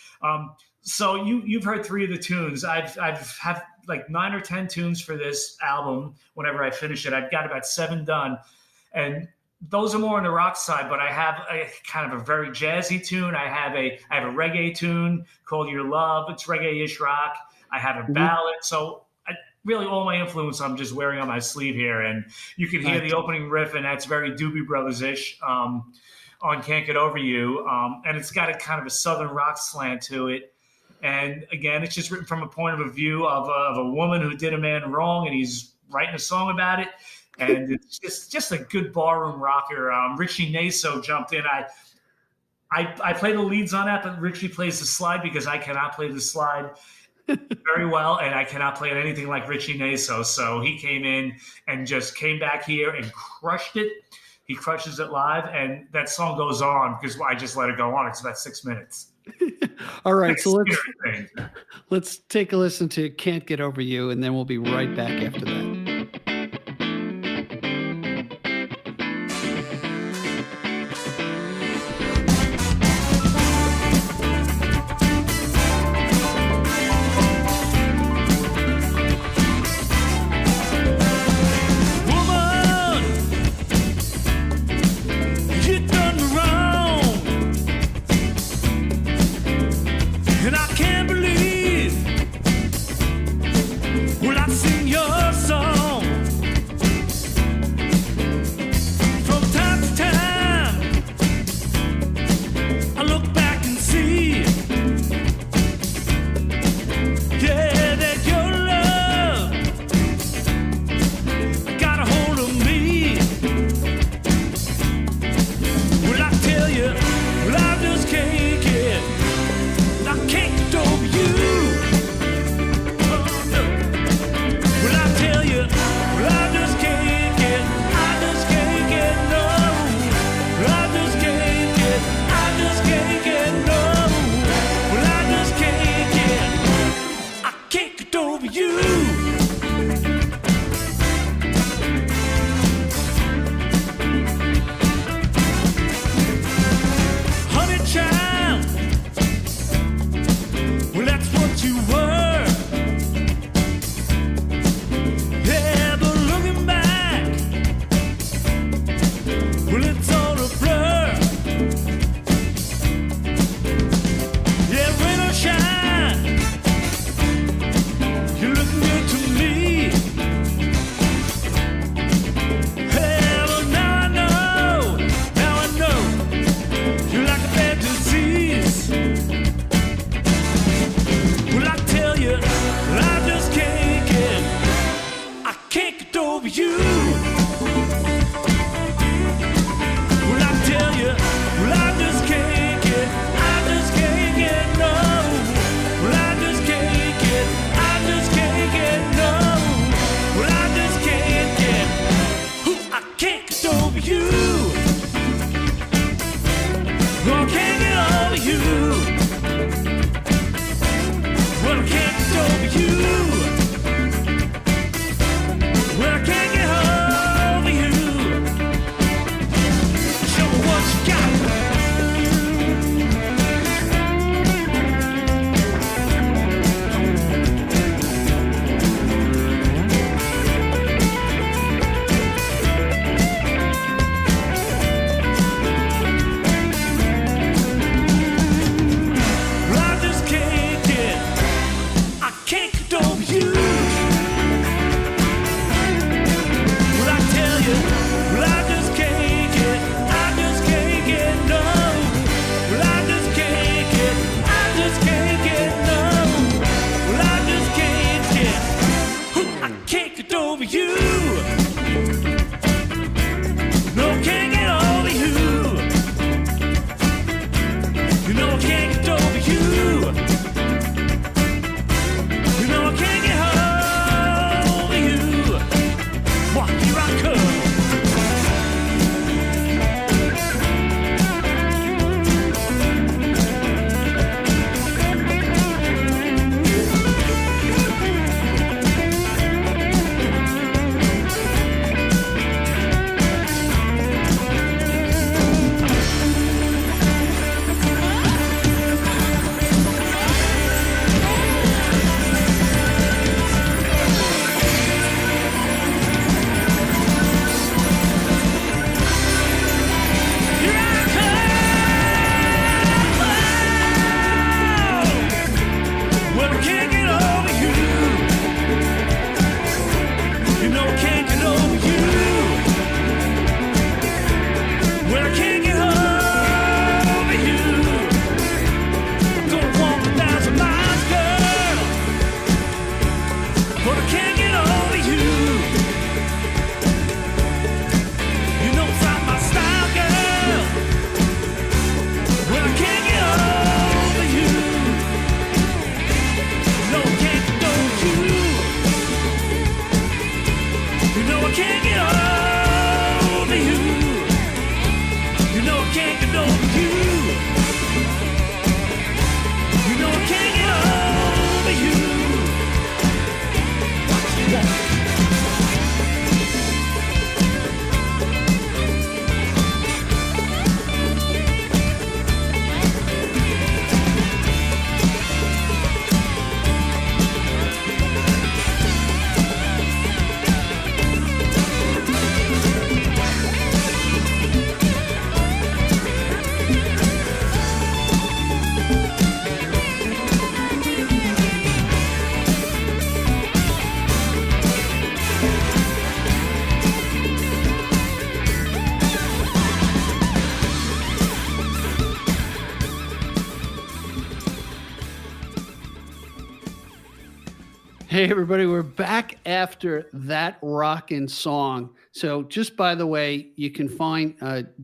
Speaker 2: So you've heard 3 of the tunes. I've had like 9 or 10 tunes for this album. Whenever I finish it, I've got about 7 done, and those are more on the rock side. But I have a kind of a very jazzy tune. I have a reggae tune called Your Love. It's reggae-ish rock. I have a ballad. So really all my influence I'm just wearing on my sleeve here, and you can hear the opening riff, and that's very Doobie Brothers-ish on Can't Get Over You, and it's got a kind of a southern rock slant to it. And again, it's just written from a point of view of a woman who did a man wrong, and he's writing a song about it. And it's just a good barroom rocker. Richie Naso jumped in. I play the leads on that, but Richie plays the slide because I cannot play the slide very well, and I cannot play anything like Richie Naso. So he came in and just came back here and crushed it. He crushes it live, and that song goes
Speaker 1: Let's take a listen to Can't Get Over You, and then we'll be right back after that.
Speaker 3: You know I can't get over you.
Speaker 1: Hey, everybody, we're back after that rockin' song. So just by the way, you can find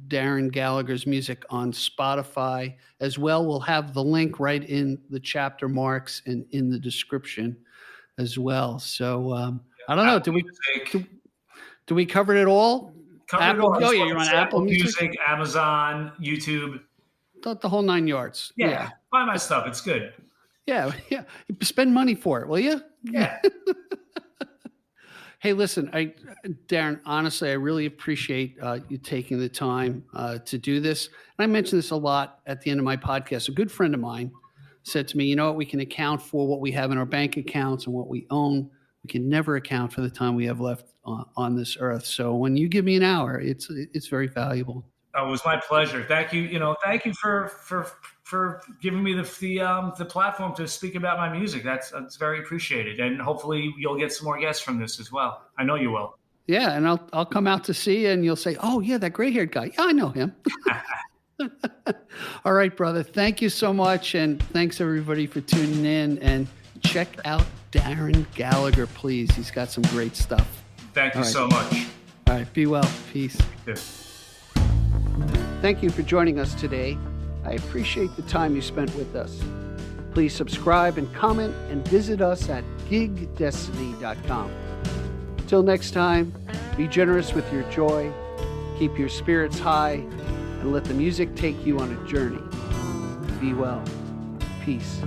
Speaker 1: Darren Gallagher's music on Spotify as well. We'll have the link right in the chapter marks and in the description as well. So I don't know. Do we cover it all?
Speaker 2: Covered it all.
Speaker 1: Oh, yeah, you're on Apple Music,
Speaker 2: Amazon, YouTube.
Speaker 1: The whole 9 yards.
Speaker 2: Yeah. Buy my stuff. It's good.
Speaker 1: Yeah. Spend money for it, will you?
Speaker 2: Yeah.
Speaker 1: Hey, listen, Darren, honestly, I really appreciate you taking the time to do this. And I mention this a lot at the end of my podcast. A good friend of mine said to me, you know what, we can account for what we have in our bank accounts and what we own. We can never account for the time we have left on this earth. So when you give me an hour, it's very valuable.
Speaker 2: Oh, it was my pleasure. Thank you. Thank you for giving me the platform to speak about my music. That's very appreciated. And hopefully you'll get some more guests from this as well. I know you will.
Speaker 1: Yeah. And I'll come out to see you and you'll say, oh yeah, that gray haired guy. Yeah, I know him. All right, brother. Thank you so much. And thanks everybody for tuning in, and check out Darren Gallagher, please. He's got some great stuff.
Speaker 2: Thank you so much.
Speaker 1: All right. Be well. Peace.
Speaker 2: Yeah.
Speaker 1: Thank you for joining us today. I appreciate the time you spent with us. Please subscribe and comment and visit us at gigdestiny.com. Till next time, be generous with your joy, keep your spirits high, and let the music take you on a journey. Be well. Peace.